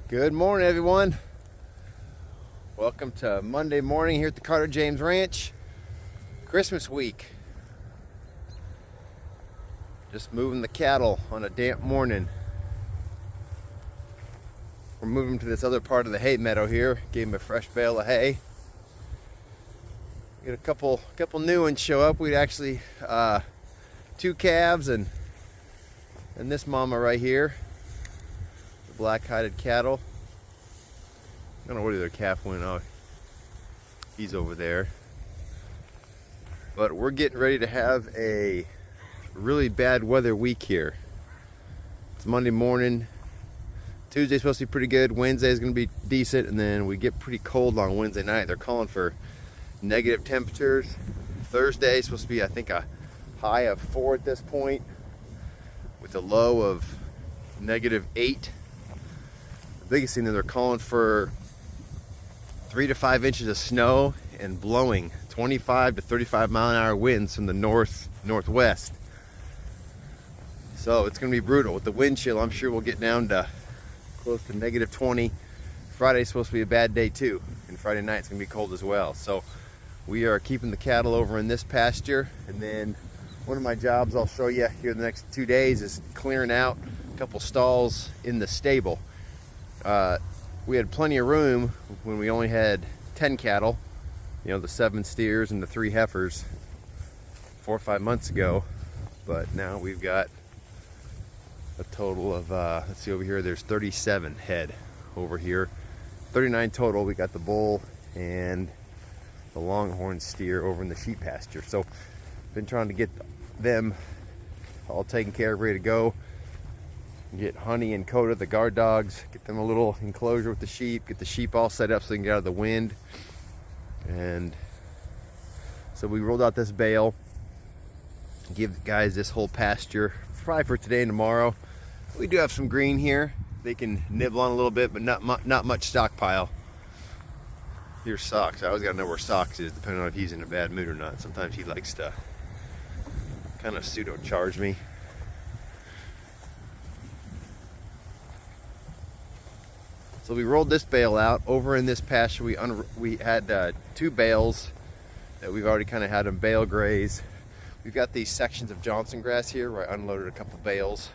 Good morning, everyone. Welcome to Monday morning here at the Carter James Ranch. Christmas week. Just moving the cattle on a damp morning. We're moving to this other part of the hay meadow here. Gave him a fresh bale of hay. Get a couple new ones show up. We'd actually two calves and this mama right here. Black-hided cattle. I don't know where the other calf went. Oh, he's over there. But we're getting ready to have a really bad weather week here. It's Monday morning. Tuesday's supposed to be pretty good. Wednesday's going to be decent, and then we get pretty cold on Wednesday night. They're calling for negative temperatures. Thursday's supposed to be, I think, a high of 4 at this point, with a low of -8. Biggest thing that they're calling for 3 to 5 inches of snow and blowing 25 to 35 mile an hour winds from the northwest. So it's going to be brutal with the wind chill. I'm sure we'll get down to close to -20. Friday's supposed to be a bad day too, and Friday night's going to be cold as well. So we are keeping the cattle over in this pasture, and then one of my jobs I'll show you here the next 2 days is clearing out a couple stalls in the stable. We had plenty of room when we only had 10 cattle, you know, the 7 steers and the 3 heifers 4 or 5 months ago, but now we've got a total of let's see, over here there's 37 head over here, 39 total. We got the bull and the longhorn steer over in the sheep pasture, so been trying to get them all taken care of, ready to go. Get Honey and Coda, the guard dogs, get them a little enclosure with the sheep, get the sheep all set up so they can get out of the wind. And so we rolled out this bale, give the guys this whole pasture probably for today and tomorrow. We do have some green here they can nibble on a little bit, but not much stockpile. Here's Socks. I always gotta know where Socks is, depending on if he's in a bad mood or not. Sometimes he likes to kind of pseudo charge me. So we rolled this bale out over in this pasture. We had 2 bales that we've already kind of had them bale graze. We've got these sections of Johnson grass here where I unloaded a couple bales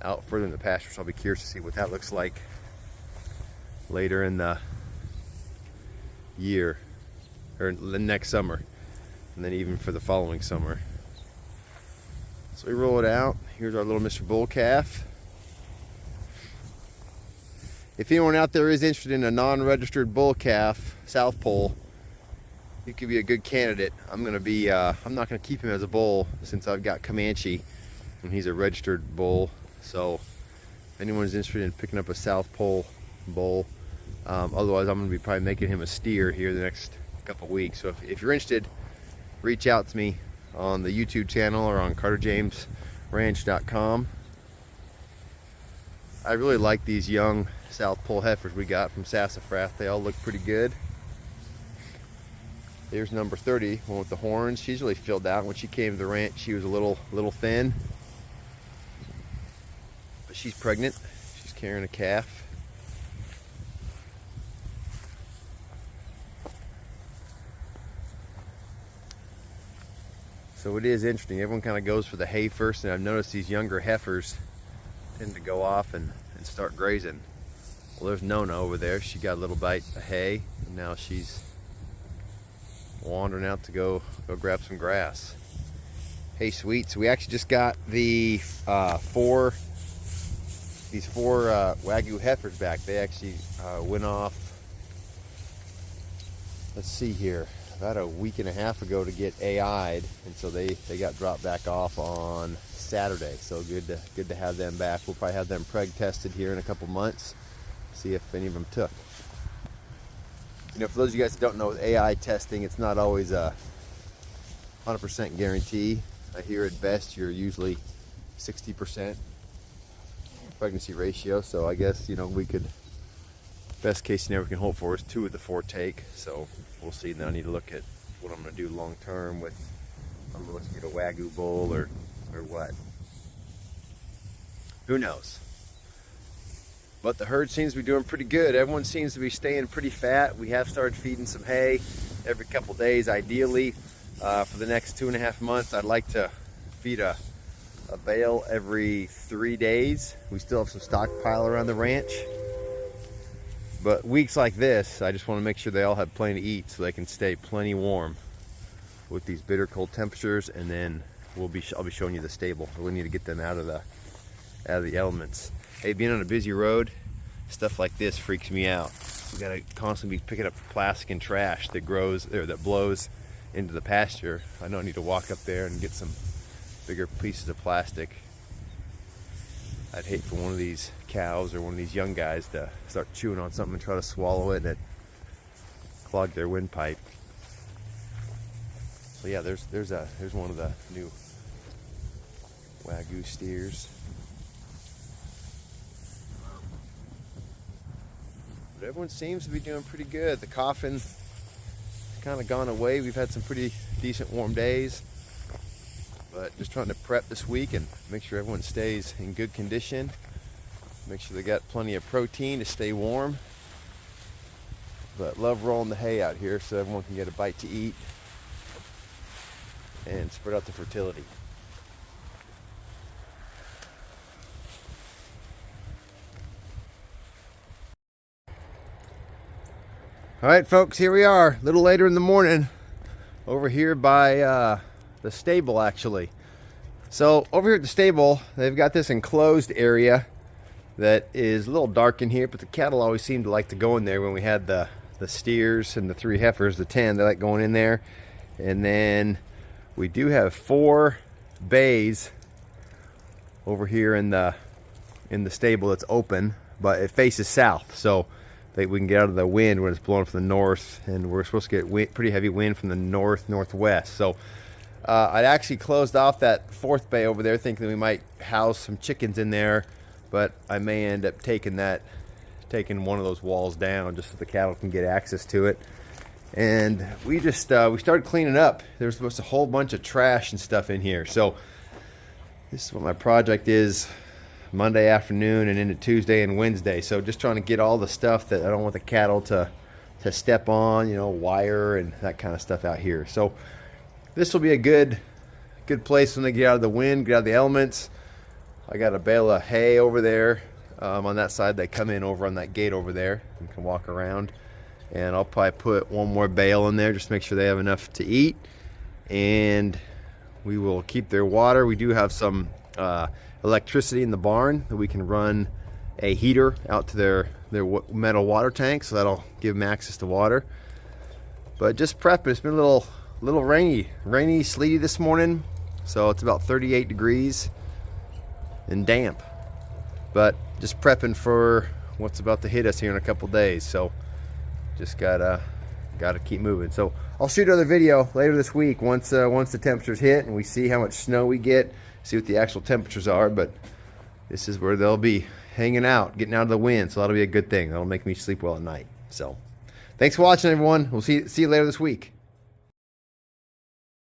out further in the pasture, so I'll be curious to see what that looks like later in the year, or the next summer, and then even for the following summer. So we roll it out. Here's our little Mr. Bull calf. If anyone out there is interested in a non-registered bull calf, South Pole, he could be a good candidate. I'm not gonna keep him as a bull since I've got Comanche and he's a registered bull. So if anyone's interested in picking up a South Pole bull, otherwise I'm gonna be probably making him a steer here the next couple weeks. So if you're interested, reach out to me on the YouTube channel or on carterjamesranch.com. I really like these young South Pole heifers we got from Sassafras. They all look pretty good. There's number 30, one with the horns. She's really filled out. When she came to the ranch, she was a little thin, but she's pregnant. She's carrying a calf. So it is interesting. Everyone kind of goes for the hay first, and I've noticed these younger heifers tend to go off and start grazing. Well, there's Nona over there. She got a little bite of hay, and now she's wandering out to go grab some grass. Hey, sweets. We actually just got the these four Wagyu heifers back. They actually went off, let's see here, about a week and a half ago to get AI'd, and so they got dropped back off on Saturday. So good to have them back. We'll probably have them preg tested here in a couple months, see if any of them took. You know, for those of you guys that don't know, with AI testing, it's not always a 100% guarantee. I hear at best you're usually 60% pregnancy ratio. So I guess, you know, we could, best case scenario we can hope for is 2 of the 4 take. So we'll see. Then I need to look at what I'm going to do long term with, I'm looking at a Wagyu bull or what. Who knows? But the herd seems to be doing pretty good. Everyone seems to be staying pretty fat. We have started feeding some hay every couple days, ideally. For the next 2.5 months, I'd like to feed a bale every 3 days. We still have some stockpile around the ranch. But weeks like this, I just want to make sure they all have plenty to eat so they can stay plenty warm with these bitter cold temperatures. And then I'll be showing you the stable. We need to get them out of the elements. Hey, being on a busy road, stuff like this freaks me out. We gotta constantly be picking up plastic and trash that grows or that blows into the pasture. I know I need to walk up there and get some bigger pieces of plastic. I'd hate for one of these cows or one of these young guys to start chewing on something and try to swallow it and it clog their windpipe. So yeah, there's one of the new Wagyu steers. But everyone seems to be doing pretty good. The coughing's kind of gone away. We've had some pretty decent warm days. But just trying to prep this week and make sure everyone stays in good condition. Make sure they got plenty of protein to stay warm. But love rolling the hay out here so everyone can get a bite to eat and spread out the fertility. All right, folks, here we are, a little later in the morning, over here by the stable, actually. So over here at the stable, they've got this enclosed area that is a little dark in here, but the cattle always seem to like to go in there. When we had the steers and the 3 heifers, the 10, they like going in there. And then we do have 4 bays over here in the stable that's open, but it faces south, so we can get out of the wind when it's blowing from the north, and we're supposed to get pretty heavy wind from the northwest. So I'd actually closed off that 4th bay over there thinking we might house some chickens in there, but I may end up taking one of those walls down just so the cattle can get access to it. And we started cleaning up. There's a whole bunch of trash and stuff in here. So this is what my project is Monday afternoon and into Tuesday and Wednesday. So just trying to get all the stuff that I don't want the cattle to step on, you know, wire and that kind of stuff out here. So this will be a good place when they get out of the wind, get out of the elements. I got a bale of hay over there on that side. They come in over on that gate over there and can walk around. And I'll probably put one more bale in there just to make sure they have enough to eat. And we will keep their water. We do have some electricity in the barn that we can run a heater out to their metal water tank, so that'll give them access to water. But just prepping. It's been a little rainy, sleety this morning, so it's about 38 degrees and damp. But just prepping for what's about to hit us here in a couple days. So just gotta keep moving. So I'll shoot another video later this week once the temperatures hit and we see how much snow we get, see what the actual temperatures are. But this is where they'll be hanging out, getting out of the wind, so that'll be a good thing. That'll make me sleep well at night. So thanks for watching, everyone. We'll see you later this week.